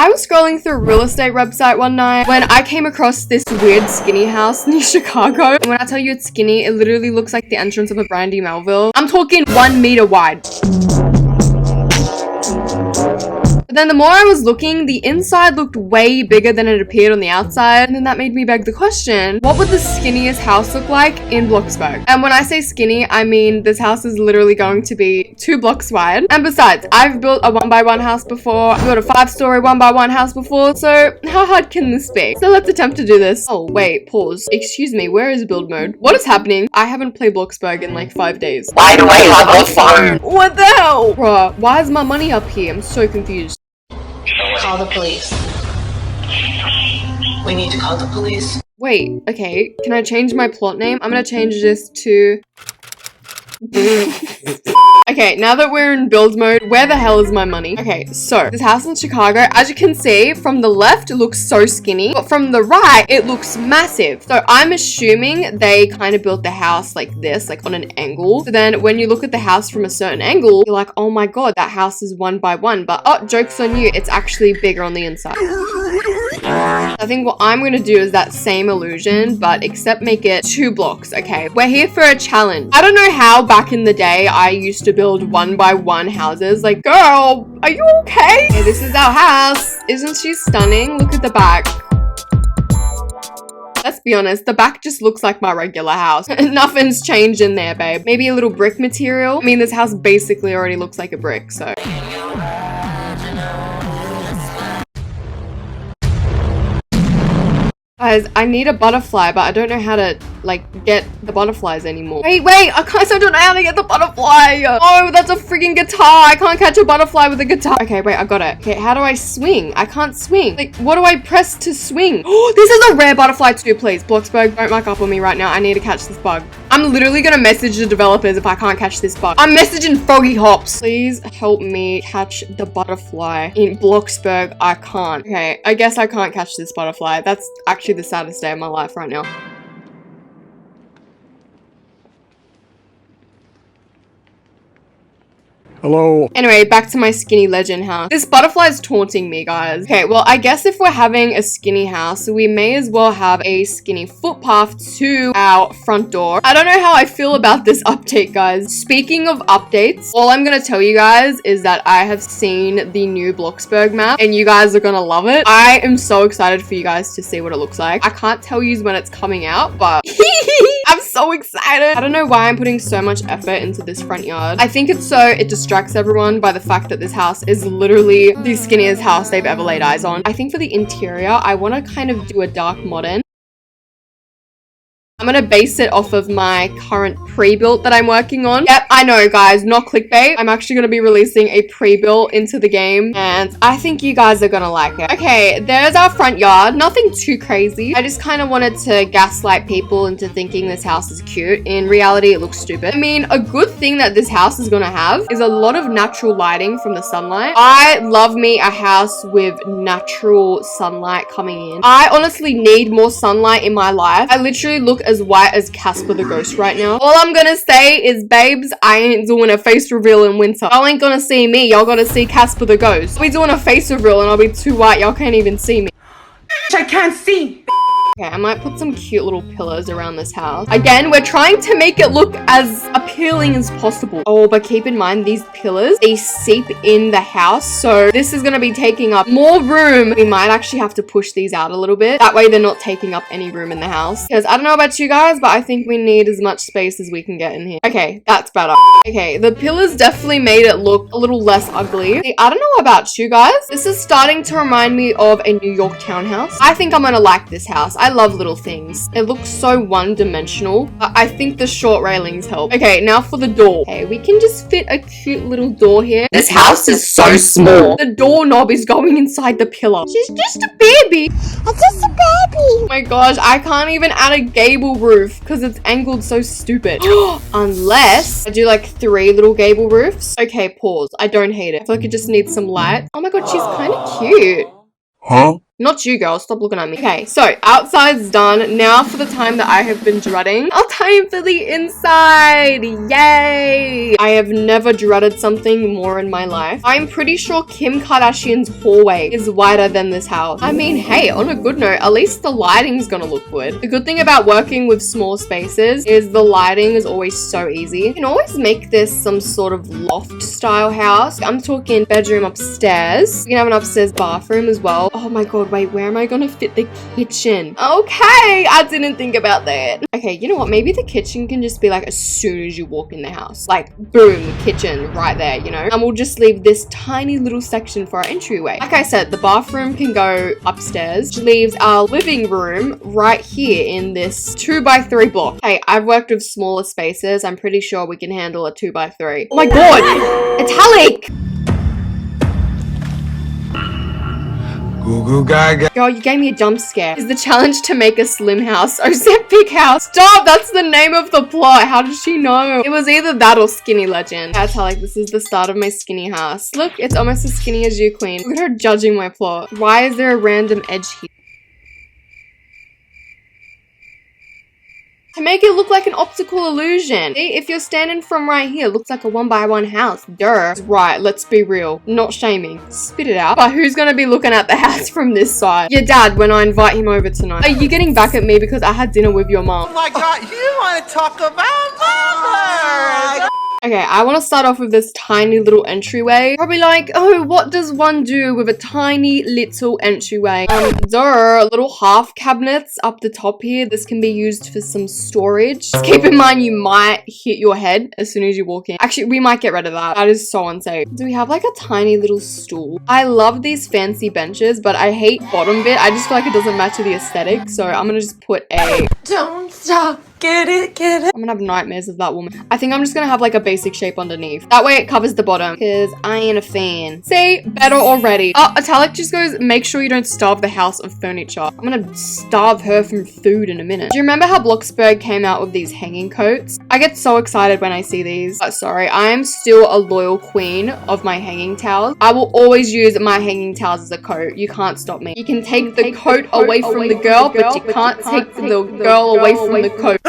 I was scrolling through a real estate website one night when I came across this weird skinny house near Chicago. And when I tell you it's skinny, it literally looks like the entrance of a Brandy Melville. I'm talking 1 meter wide. But then the more I was looking, the inside looked way bigger than it appeared on the outside. And then that made me beg the question, what would the skinniest house look like in Bloxburg? And when I say skinny, I mean this house is literally going to be 2 blocks wide. And besides, I've built a 1x1 house before. I've built a 5-story 1x1 house before. So how hard can this be? So let's attempt to do this. Oh, wait, pause. Excuse me, where is build mode? What is happening? I haven't played Bloxburg in like 5 days. Why do I have a phone? What the hell? Bruh, why is my money up here? I'm so confused. Call the police. We need to call the police. Wait, okay. Can I change my plot name? I'm gonna change this to... Okay, now that we're in build mode, where the hell is my money? Okay, so this house in Chicago, as you can see, from the left, it looks so skinny, but from the right, it looks massive. So I'm assuming they kind of built the house like this, like on an angle. So then when you look at the house from a certain angle, you're like, oh my God, that house is 1x1. But oh, joke's on you, it's actually bigger on the inside. I think what I'm gonna do is that same illusion, but except make it 2 blocks, okay? We're here for a challenge. I don't know how back in the day I used to build 1x1 houses. Like, girl, are you okay? Okay, this is our house. Isn't she stunning? Look at the back. Let's be honest, the back just looks like my regular house. Nothing's changed in there, babe. Maybe a little brick material. I mean, this house basically already looks like a brick, so... Guys, I need a butterfly, but I don't know how to, like, get the butterflies anymore. Wait, I don't know how to get the butterfly. Oh, that's a freaking guitar. I can't catch a butterfly with a guitar. Okay, wait, I got it. Okay, how do I swing? I can't swing. Like, what do I press to swing? Oh, this is a rare butterfly too, please. Bloxburg, don't muck up on me right now. I need to catch this bug. I'm literally gonna message the developers if I can't catch this bug. I'm messaging Froggy Hops. Please help me catch the butterfly in Bloxburg. I can't. Okay, I guess I can't catch this butterfly. That's actually the saddest day of my life right now. Hello. Anyway, back to my skinny legend house. This butterfly is taunting me, guys. Okay, well, I guess if we're having a skinny house, we may as well have a skinny footpath to our front door. I don't know how I feel about this update, guys. Speaking of updates, all I'm gonna tell you guys is that I have seen the new Bloxburg map, and you guys are gonna love it. I am so excited for you guys to see what it looks like. I can't tell you when it's coming out, but I'm so excited. I don't know why I'm putting so much effort into this front yard. I think it's so it distracts everyone by the fact that this house is literally the skinniest house they've ever laid eyes on. I think for the interior, I want to kind of do a dark modern. I'm gonna base it off of my current pre-built that I'm working on. Yep, I know, guys, not clickbait. I'm actually gonna be releasing a pre-built into the game, and I think you guys are gonna like it. Okay, there's our front yard. Nothing too crazy. I just kind of wanted to gaslight people into thinking this house is cute. In reality, it looks stupid. I mean, a good thing that this house is gonna have is a lot of natural lighting from the sunlight. I love me a house with natural sunlight coming in. I honestly need more sunlight in my life. I literally look as white as Casper the Ghost right now. All I'm gonna say is, babes, I ain't doing a face reveal in winter. Y'all ain't gonna see me. Y'all gonna see Casper the Ghost. I'll be doing a face reveal and I'll be too white. Y'all can't even see me. I can't see. Okay, I might put some cute little pillars around this house. Again, we're trying to make it look as appealing as possible. Oh, but keep in mind, these pillars, they seep in the house. So this is going to be taking up more room. We might actually have to push these out a little bit. That way they're not taking up any room in the house. Because I don't know about you guys, but I think we need as much space as we can get in here. Okay, that's better. Okay, the pillars definitely made it look a little less ugly. See, I don't know about you guys. This is starting to remind me of a New York townhouse. I think I'm going to like this house. I love little things. It looks so one-dimensional. I think the short railings help. Okay, now for the door. Okay, we can just fit a cute little door here. This house is so small. The doorknob is going inside the pillar. She's just a baby. It's just a baby. Oh my gosh, I can't even add a gable roof because it's angled so stupid. Unless I do like 3 little gable roofs. Okay, pause. I don't hate it. I feel like it just needs some light. Oh my god, she's kind of cute. Huh? Not you, girl. Stop looking at me. Okay, so outside's done. Now for the time that I have been dreading. I'll time for the inside. Yay! I have never dreaded something more in my life. I'm pretty sure Kim Kardashian's hallway is wider than this house. I mean, hey, on a good note, at least the lighting's gonna look good. The good thing about working with small spaces is the lighting is always so easy. You can always make this some sort of loft style house. I'm talking bedroom upstairs. We can have an upstairs bathroom as well. Oh my god, wait, where am I gonna fit the kitchen? Okay, I didn't think about that. Okay, you know what? Maybe the kitchen can just be like as soon as you walk in the house. Like, boom, the kitchen right there, you know? And we'll just leave this tiny little section for our entryway. Like I said, the bathroom can go upstairs, which leaves our living room right here in this 2x3 block. Hey, I've worked with smaller spaces. I'm pretty sure we can handle a 2x3. Oh my god! Italic! Goo goo gaga. Girl, you gave me a jump scare. Is the challenge to make a slim house or is it big house? Stop! That's the name of the plot. How did she know? It was either that or Skinny Legend. That's how, like, this is the start of my skinny house. Look, it's almost as skinny as you, queen. Look at her judging my plot. Why is there a random edge here? To make it look like an optical illusion. See, if you're standing from right here, it looks like a 1x1 house. Duh. Right, let's be real. Not shaming. Spit it out. But who's gonna be looking at the house from this side? Your dad, when I invite him over tonight. Are you getting back at me because I had dinner with your mom? Oh my god, you want to talk about mother? Okay, I want to start off with this tiny little entryway. Probably like, oh, what does one do with a tiny little entryway? Little half cabinets up the top here. This can be used for some storage. Just keep in mind you might hit your head as soon as you walk in. Actually, we might get rid of that. That is so unsafe. Do we have like a tiny little stool? I love these fancy benches, but I hate bottom bit. I just feel like it doesn't match with the aesthetic. So I'm gonna just put a... Don't stop. Get it, get it. I'm gonna have nightmares of that woman. I think I'm just gonna have like a basic shape underneath. That way it covers the bottom because I ain't a fan. See, better already. Oh, Italic just goes, make sure you don't starve the house of furniture. I'm gonna starve her from food in a minute. Do you remember how Bloxburg came out with these hanging coats? I get so excited when I see these. But sorry, I am still a loyal queen of my hanging towels. I will always use my hanging towels as a coat. You can't stop me. You can take the coat away from the girl, but you can't take the girl away from the coat.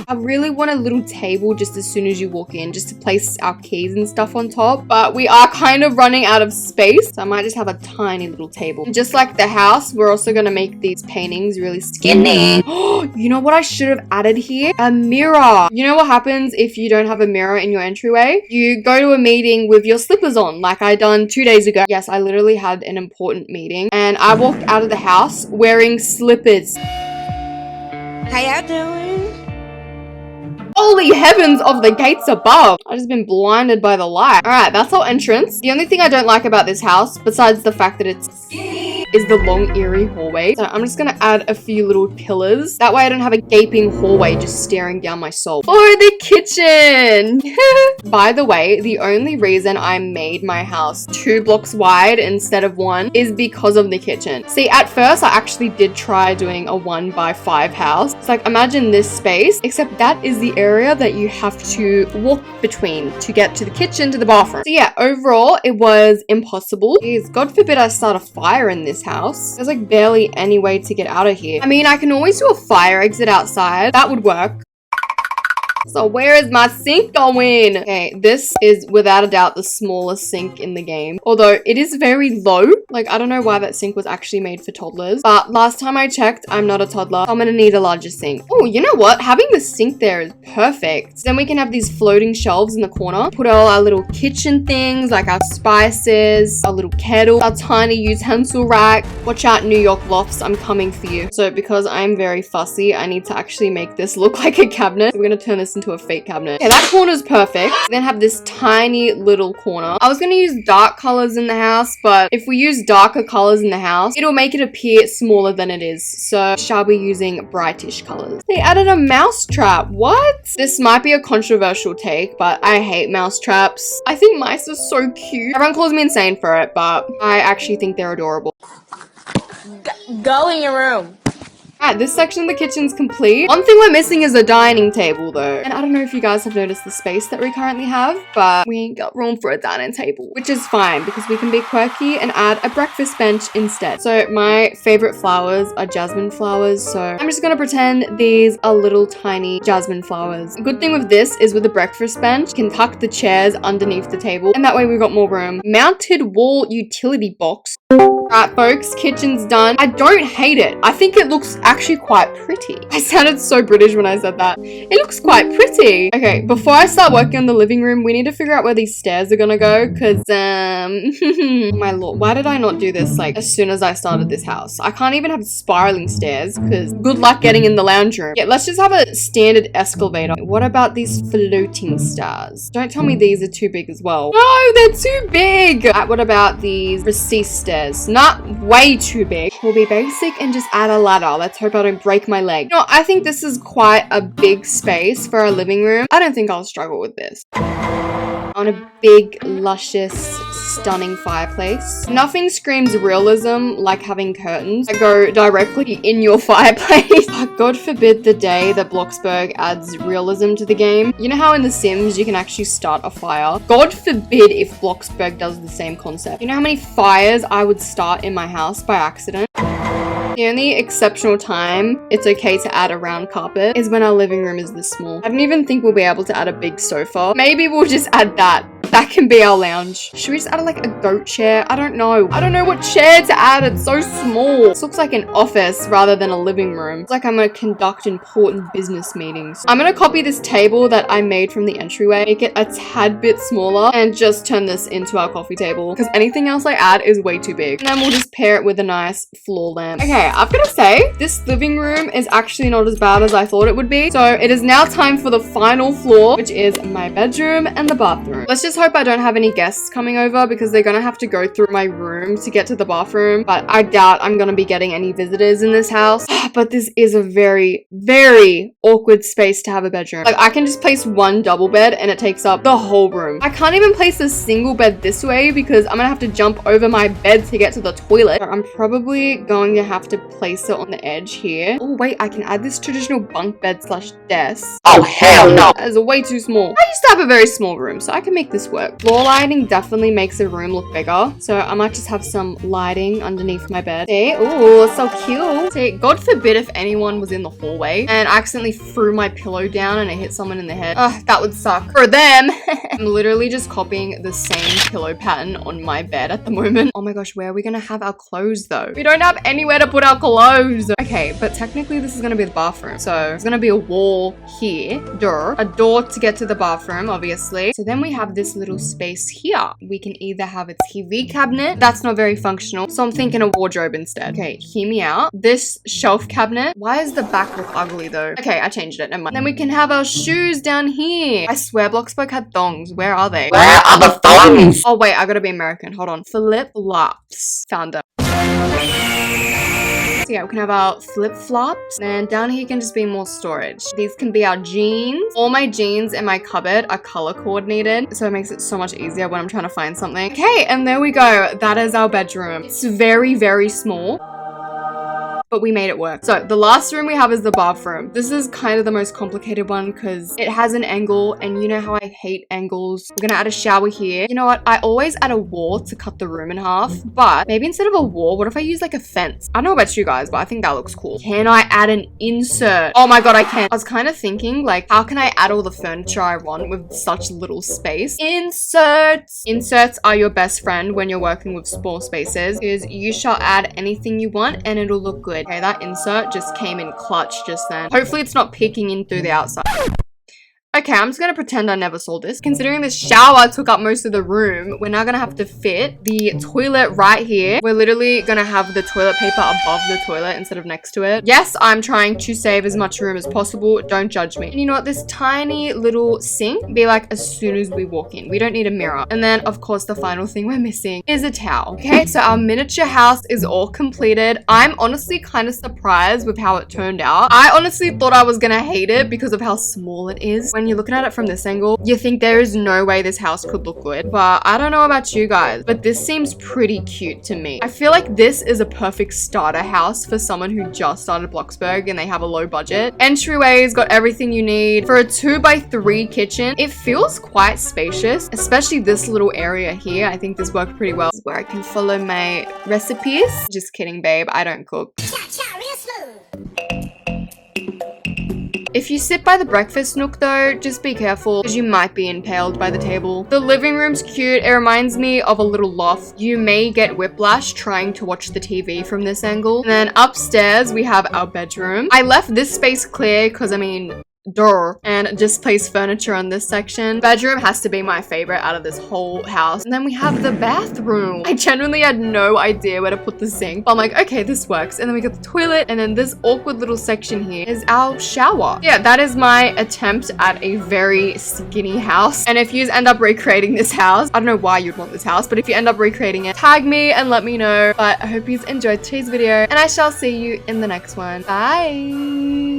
I really want a little table just as soon as you walk in, just to place our keys and stuff on top, but we are kind of running out of space, so I might just have a tiny little table. And just like the house, we're also going to make these paintings really skinny. You know what I should have added here? A mirror. You know what happens if you don't have a mirror in your entryway? You go to a meeting with your slippers on, like I done 2 days ago. Yes, I literally had an important meeting, and I walked out of the house wearing slippers. How y'all doing? Holy heavens of the gates above. I've just been blinded by the light. All right, that's our entrance. The only thing I don't like about this house, besides the fact that it's skinny, is the long, eerie hallway. So I'm just gonna add a few little pillars. That way I don't have a gaping hallway just staring down my soul. For the kitchen! By the way, the only reason I made my house 2 blocks wide instead of 1 is because of the kitchen. See, at first I actually did try doing a 1x5 house. It's like, imagine this space, except that is the area that you have to walk between to get to the kitchen to the bathroom. So yeah, overall it was impossible. Jeez, God forbid I start a fire in this house. There's like barely any way to get out of here. I mean, I can always do a fire exit outside. That would work. So where is my sink going? Okay, this is without a doubt the smallest sink in the game. Although it is very low. Like, I don't know why that sink was actually made for toddlers. But last time I checked, I'm not a toddler. So I'm gonna need a larger sink. Oh, you know what? Having the sink there is perfect. Then we can have these floating shelves in the corner. Put all our little kitchen things, like our spices, our little kettle, our tiny utensil rack. Watch out, New York lofts. I'm coming for you. So because I'm very fussy, I need to actually make this look like a cabinet. We're gonna turn this into a fake cabinet. Okay, that corner's perfect. Then have this tiny little corner. I was gonna use dark colors in the house, but if we use darker colors in the house, it'll make it appear smaller than it is. So shall be using brightish colors. They added a mouse trap. What? This might be a controversial take, but I hate mouse traps. I think mice are so cute. Everyone calls me insane for it, but I actually think they're adorable. Go in your room. Alright, this section of the kitchen's complete. One thing we're missing is a dining table though. And I don't know if you guys have noticed the space that we currently have, but we ain't got room for a dining table, which is fine because we can be quirky and add a breakfast bench instead. So my favorite flowers are jasmine flowers, so I'm just gonna pretend these are little tiny jasmine flowers. The good thing with this is with the breakfast bench, you can tuck the chairs underneath the table, and that way we've got more room. Mounted wall utility box. Alright folks, kitchen's done. I don't hate it. I think it looks actually quite pretty. I sounded so British when I said that. It looks quite pretty. Okay, before I start working on the living room, we need to figure out where these stairs are gonna go, because, my lord, why did I not do this, like, as soon as I started this house? I can't even have spiraling stairs, because good luck getting in the lounge room. Yeah, let's just have a standard escalator. What about these floating stairs? Don't tell me these are too big as well. No, they're too big! Alright, what about these recessed stairs? Not way too big. We'll be basic and just add a ladder. Let's hope I don't break my leg. You know, I think this is quite a big space for a living room. I don't think I'll struggle with this. On a big, luscious, stunning fireplace. Nothing screams realism like having curtains that go directly in your fireplace. God forbid the day that Bloxburg adds realism to the game. You know how in The Sims you can actually start a fire? God forbid if Bloxburg does the same concept. You know how many fires I would start in my house by accident? The only exceptional time it's okay to add a round carpet is when our living room is this small. I don't even think we'll be able to add a big sofa. Maybe we'll just add that. That can be our lounge. Should we just add like a goat chair? I don't know. I don't know what chair to add. It's so small. This looks like an office rather than a living room. It's like I'm gonna conduct important business meetings. I'm gonna copy this table that I made from the entryway, make it a tad bit smaller, and just turn this into our coffee table, because anything else I add is way too big. And then we'll just pair it with a nice floor lamp. Okay, I've gotta say, this living room is actually not as bad as I thought it would be. So it is now time for the final floor, which is my bedroom and the bathroom. Let's just hope I don't have any guests coming over, because they're gonna have to go through my room to get to the bathroom, but I doubt I'm gonna be getting any visitors in this house. But this is a very, very awkward space to have a bedroom. Like, I can just place one double bed and it takes up the whole room. I can't even place a single bed this way because I'm gonna have to jump over my bed to get to the toilet. So I'm probably going to have to place it on the edge here. Oh wait, I can add this traditional bunk bed slash desk. Oh, hell no. That is way too small. I used to have a very small room, so I can make this work. Floor lighting definitely makes a room look bigger, so I might just have some lighting underneath my bed. See? Ooh, so cute. See, God forbid if anyone was in the hallway and I accidentally threw my pillow down and it hit someone in the head. Ugh, that would suck for them. I'm literally just copying the same pillow pattern on my bed at the moment. Oh my gosh, where are we gonna have our clothes though? We don't have anywhere to put our clothes. Okay, but technically this is gonna be the bathroom. So there's gonna be a wall here, a door to get to the bathroom, obviously. So then we have this little space here. We can either have a TV cabinet. That's not very functional, so I'm thinking a wardrobe instead. Okay, hear me out. This shelf cabinet. Why is the back look ugly though? Okay, I changed it. Never mind. Then we can have our shoes down here. I swear Bloxburg had thongs. Where are they? Where are the thongs? Oh wait, I gotta be American. Hold on. Flip-flops. Found them. So yeah, we can have our flip-flops, and down here can just be more storage. These can be our jeans. All my jeans in my cupboard are color coordinated, so it makes it so much easier when I'm trying to find something. Okay, and there we go. That is our bedroom. It's very, very small, but we made it work. So the last room we have is the bathroom. This is kind of the most complicated one because it has an angle, and you know how I hate angles. We're gonna add a shower here. You know what? I always add a wall to cut the room in half, but maybe instead of a wall, what if I use like a fence? I don't know about you guys, but I think that looks cool. Can I add an insert? Oh my god, I can. I was kind of thinking, like, how can I add all the furniture I want with such little space? Inserts! Inserts are your best friend when you're working with small spaces, because you shall add anything you want and it'll look good. Okay, that insert just came in clutch just then. Hopefully it's not peeking in through the outside. Okay, I'm just gonna pretend I never saw this. Considering the shower took up most of the room, we're now gonna have to fit the toilet right here. We're literally gonna have the toilet paper above the toilet instead of next to it. Yes, I'm trying to save as much room as possible. Don't judge me. And you know what? This tiny little sink be like as soon as we walk in. We don't need a mirror. And then, of course, the final thing we're missing is a towel. Okay, so our miniature house is all completed. I'm honestly kind of surprised with how it turned out. I honestly thought I was gonna hate it because of how small it is. when you're looking at it from this angle, you think there is no way this house could look good. But I don't know about you guys, but this seems pretty cute to me. I feel like this is a perfect starter house for someone who just started Bloxburg and they have a low budget. Entryway's got everything you need. For a 2x3 kitchen, it feels quite spacious, especially this little area here. I think this worked pretty well. This is where I can follow my recipes. Just kidding, babe. I don't cook. If you sit by the breakfast nook though, just be careful because you might be impaled by the table. The living room's cute. It reminds me of a little loft. You may get whiplash trying to watch the TV from this angle. And then upstairs we have our bedroom. I left this space clear because I mean, duh, and just place furniture on this section. Bedroom has to be my favorite out of this whole house. And then we have the bathroom. I genuinely had no idea where to put the sink, but I'm like, okay, this works. And then we got the toilet, and then this awkward little section here is our shower. Yeah, that is my attempt at a very skinny house. And if you end up recreating this house, I don't know why you'd want this house, but if you end up recreating it, tag me and let me know. But I hope you enjoyed today's video, and I shall see you in the next one. Bye.